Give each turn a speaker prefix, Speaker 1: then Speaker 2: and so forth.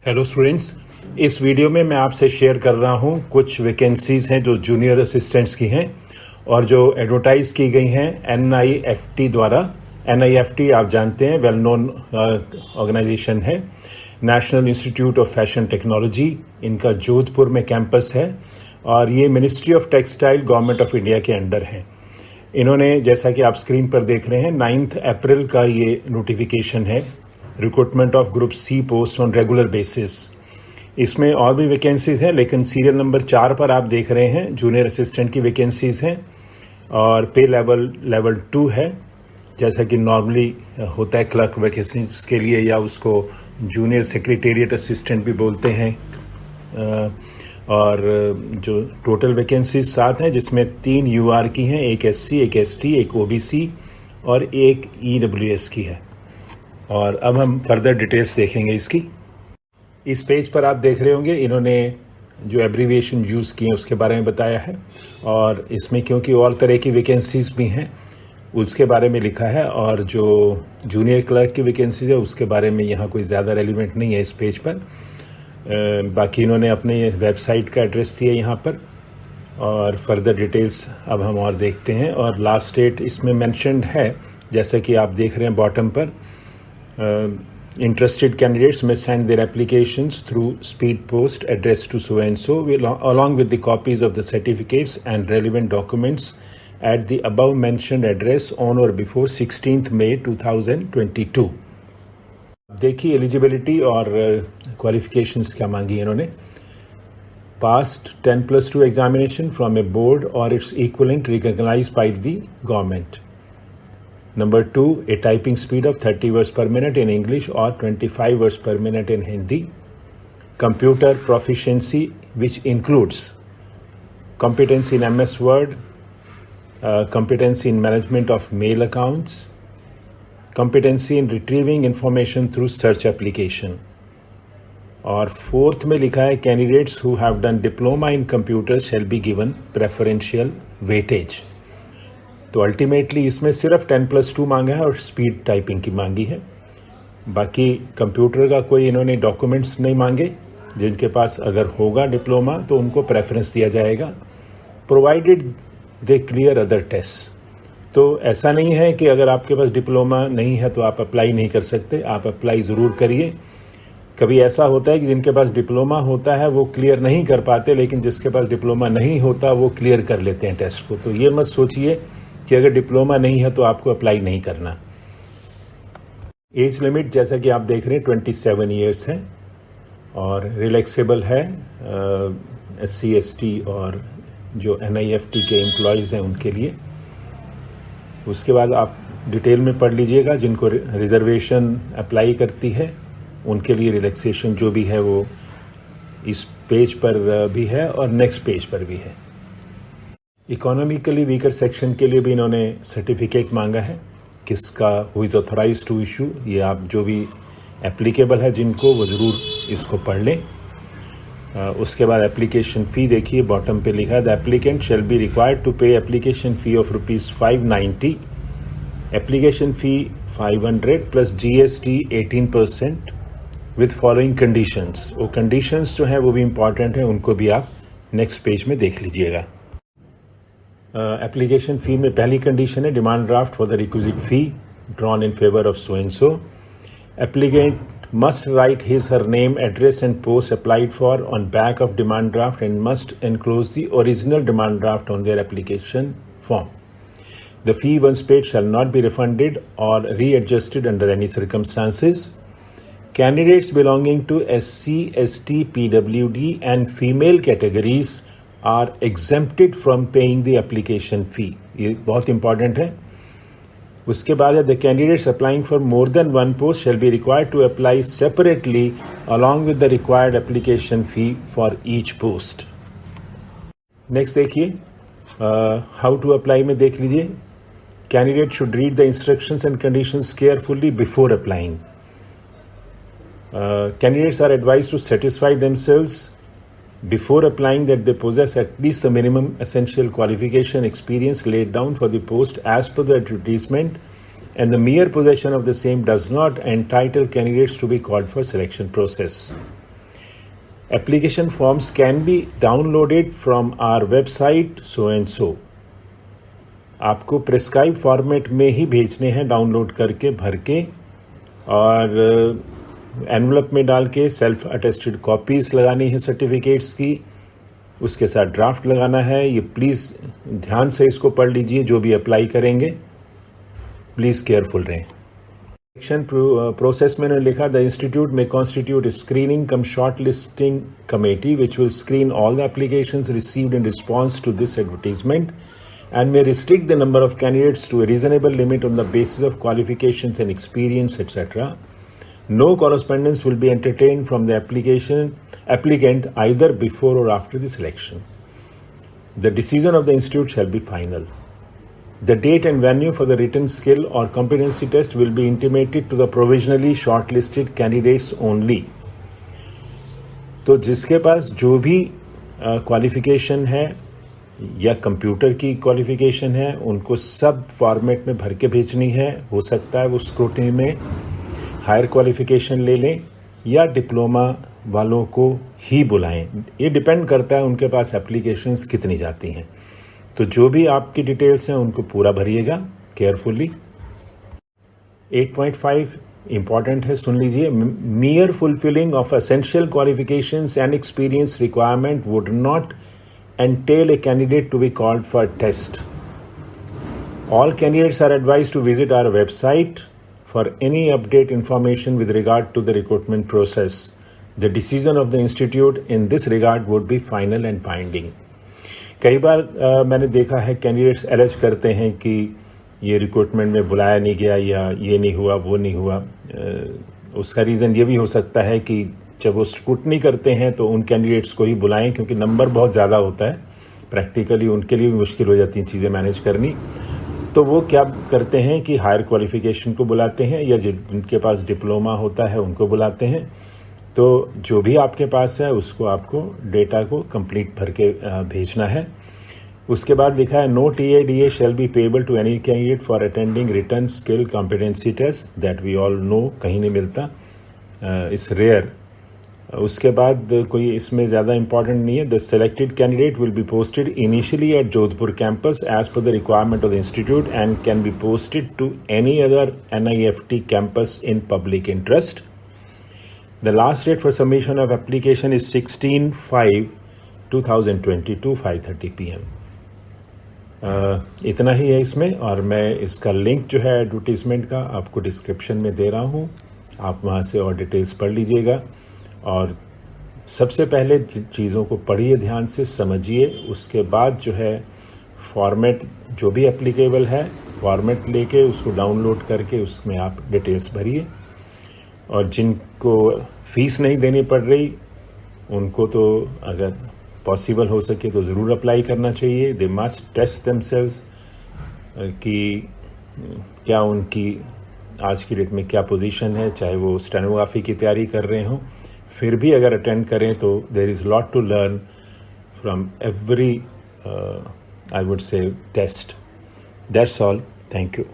Speaker 1: Hello students, इस video में मैं आपसे शेयर कर रहा हूं कुछ वैकेंसीज़ हैं जो जूनियर असिस्टेंट्स की हैं और जो एडवर्टाइज की गई हैं NIFT द्वारा। NIFT आप जानते हैं, वेल नोन ऑर्गेनाइजेशन है, national institute of fashion technology. इनका जोधपुर में कैंपस है और ये ministry of textile government of India के अंडर है। इन्होंने, जैसा कि आप स्क्रीन पर देख रहे हैं, 9 अप्रैल का ये नोटिफिकेशन है, recruitment of group C post on regular basis. इसमें और भी वैकेंसीज हैं, लेकिन सीरियल नंबर 4 पर आप देख रहे हैं जूनियर असिस्टेंट की वैकेंसीज हैं और पे लेवल 2 है, जैसा कि नॉर्मली होता है क्लर्क वैकेंसीज के लिए, या उसको जूनियर सेक्रेटेरिएट असिस्टेंट भी बोलते हैं। और जो टोटल वैकेंसीज 7 हैं, जिसमें 3 UR की हैं, एक SC, एक ST, एक OBC और एक EWS की है। और अब हम फर्दर डिटेल्स देखेंगे इसकी। इस पेज पर आप देख रहे होंगे, इन्होंने जो एब्रीविएशन यूज़ किए उसके बारे में बताया है, और इसमें क्योंकि और तरह की वैकेंसीज भी हैं उसके बारे में लिखा है, और जो जूनियर क्लर्क की वैकेंसीज है उसके बारे में यहाँ कोई ज़्यादा रेलिवेंट नहीं है इस पेज पर। बाकी इन्होंने अपने वेबसाइट का एड्रेस दिया यहाँ पर, और फर्दर डिटेल्स अब हम और देखते हैं। और लास्ट डेट इसमें मेंशन्ड है, जैसा कि आप देख रहे हैं बॉटम पर। Interested candidates may send their applications through speed post addressed to so and so, along with the copies of the certificates and relevant documents at the above mentioned address on or before 16th May 2022. देखिए eligibility और qualifications क्या मांगी इन्होंने। Passed 10+2 examination from a board or its equivalent recognized by the government. Number 2, a typing speed of 30 words per minute in English or 25 words per minute in Hindi. Computer proficiency, which includes competency in MS Word, competency in management of mail accounts, competency in retrieving information through search application. और 4th में लिखा है, candidates who have done diploma in computers shall be given preferential weightage. तो ultimately इसमें सिर्फ 10+2 मांगा है और स्पीड टाइपिंग की मांगी है। बाकी कंप्यूटर का कोई इन्होंने डॉक्यूमेंट्स नहीं मांगे। जिनके पास अगर होगा डिप्लोमा तो उनको प्रेफरेंस दिया जाएगा, provided they clear other test. तो ऐसा नहीं है कि अगर आपके पास डिप्लोमा नहीं है तो आप अप्लाई नहीं कर सकते, आप अप्लाई ज़रूर करिए। कभी ऐसा होता है कि जिनके पास डिप्लोमा होता है वो क्लियर नहीं कर पाते, लेकिन जिसके पास डिप्लोमा नहीं होता वो क्लियर कर लेते हैं टेस्ट को। तो ये मत सोचिए कि अगर डिप्लोमा नहीं है तो आपको अप्लाई नहीं करना। एज लिमिट जैसा कि आप देख रहे हैं 27 ईयर्स है और रिलैक्सेबल है SC ST और जो NIFT के एम्प्लॉयज़ हैं उनके लिए। उसके बाद आप डिटेल में पढ़ लीजिएगा। जिनको रिजर्वेशन अप्लाई करती है उनके लिए रिलैक्सेशन जो भी है वो इस पेज पर भी है और नेक्स्ट पेज पर भी है। इकोनॉमिकली वीकर सेक्शन के लिए भी इन्होंने सर्टिफिकेट मांगा है, किसका who is authorise to issue. ये आप जो भी एप्लीकेबल है जिनको, वो ज़रूर इसको पढ़ लें। उसके बाद एप्लीकेशन फ़ी देखिए, बॉटम पे लिखा है, the applicant shall be required to pay application fee of ₹590, application fee 500 plus GST 18% with following conditions. वो कंडीशंस जो हैं वो भी इम्पॉर्टेंट हैं, उनको भी आप नेक्स्ट पेज में देख लीजिएगा। एप्लीकेशन फ़ी में पहली कंडीशन है, demand draft for the requisite fee drawn in favour of so and so. Applicant must write his her name, address and post applied for on back of demand draft and must enclose the original demand draft on their application form. The fee once paid shall not be refunded और readjusted under any circumstances. Candidates belonging to SC, ST, PWD and female categories are exempted from paying the application fee. ये बहुत important है। उसके बाद है, the candidates applying for more than one post shall be required to apply separately along with the required application fee for each post. Next देखिए, how to apply में देख लीजिए। Candidate should read the instructions and conditions carefully before applying. Candidates are advised to satisfy themselves before applying that they possess at least the minimum essential qualification experience laid down for the post as per the advertisement, and the mere possession of the same does not entitle candidates to be called for selection process. Application forms can be downloaded from our website so and so. आपको prescribe format में ही भेजने हैं, download करके भर के, और envelope में डाल के सेल्फ अटेस्टेड कॉपीज़ लगानी है सर्टिफिकेट्स की, उसके साथ ड्राफ्ट लगाना है। ये प्लीज़ ध्यान से इसको पढ़ लीजिए, जो भी अप्लाई करेंगे प्लीज़ केयरफुल रहें। सिलेक्शन प्रोसेस में लिखा, the institute may constitute screening cum short listing committee which will screen all the applications received in response to this advertisement and may restrict the number of candidates to a reasonable limit on the basis of qualifications and experience, etc. No correspondence will be entertained from the applicant either before or after the selection. The decision of the institute shall be final. The date and venue for the written skill or competency test will be intimated to the provisionally shortlisted candidates only. तो जिसके पास जो भी qualification है या computer की qualification है, उनको सब फॉर्मेट में भर के भेजनी है। हो सकता है वो स्क्रूटनी में हायर क्वालिफिकेशन ले लें या डिप्लोमा वालों को ही बुलाएं। ये डिपेंड करता है उनके पास एप्लीकेशंस कितनी जाती हैं। तो जो भी आपकी डिटेल्स हैं उनको पूरा भरिएगा केयरफुली। 8.5 इंपॉर्टेंट है, सुन लीजिए। मियर fulfilling of essential qualifications and experience requirement would not entail a candidate to be called for a test. All candidates are advised to visit our website for any update information with regard to the recruitment process. The decision of the institute in this regard would be final and binding. कई बार मैंने देखा है candidates alleged करते हैं कि ये recruitment में बुलाया नहीं गया या ये नहीं हुआ वो नहीं हुआ। उसका रीज़न ये भी हो सकता है कि जब वो स्क्रूटनी करते हैं तो उन कैंडिडेट्स को ही बुलाएं, क्योंकि नंबर बहुत ज़्यादा होता है, प्रैक्टिकली उनके लिए भी मुश्किल हो जाती हैं चीज़ें मैनेज करनी। तो वो क्या करते हैं कि हायर क्वालिफिकेशन को बुलाते हैं या जिनके पास डिप्लोमा होता है उनको बुलाते हैं। तो जो भी आपके पास है उसको आपको डेटा को कंप्लीट भर के भेजना है। उसके बाद लिखा है, no TADA shall be payable to any candidate for attending written skill competency test that we all know, कहीं नहीं मिलता, इट्स रेयर। उसके बाद कोई इसमें ज़्यादा इंपॉर्टेंट नहीं है। The selected candidate will be posted initially at Jodhpur campus as per the requirement of the institute and can be posted to any other NIFT campus in public interest. The last date for submission of application is 16/5/2022 5:30 PM। इतना ही है इसमें, और मैं इसका link जो है advertisement का आपको डिस्क्रिप्शन में दे रहा हूँ, आप वहाँ से और डिटेल्स पढ़ लीजिएगा। और सबसे पहले चीज़ों को पढ़िए, ध्यान से समझिए, उसके बाद जो है फॉर्मेट जो भी एप्लीकेबल है फॉर्मेट लेके उसको डाउनलोड करके उसमें आप डिटेल्स भरिए। और जिनको फ़ीस नहीं देनी पड़ रही उनको तो अगर पॉसिबल हो सके तो ज़रूर अप्लाई करना चाहिए। दे मस्ट टेस्ट देमसेल्व्स कि क्या उनकी आज की डेट में क्या पोजीशन है, चाहे वो स्टेनोग्राफी की तैयारी कर रहे हों। फिर भी अगर अटेंड करें तो there is lot to learn from every I would say test. That's all, thank you.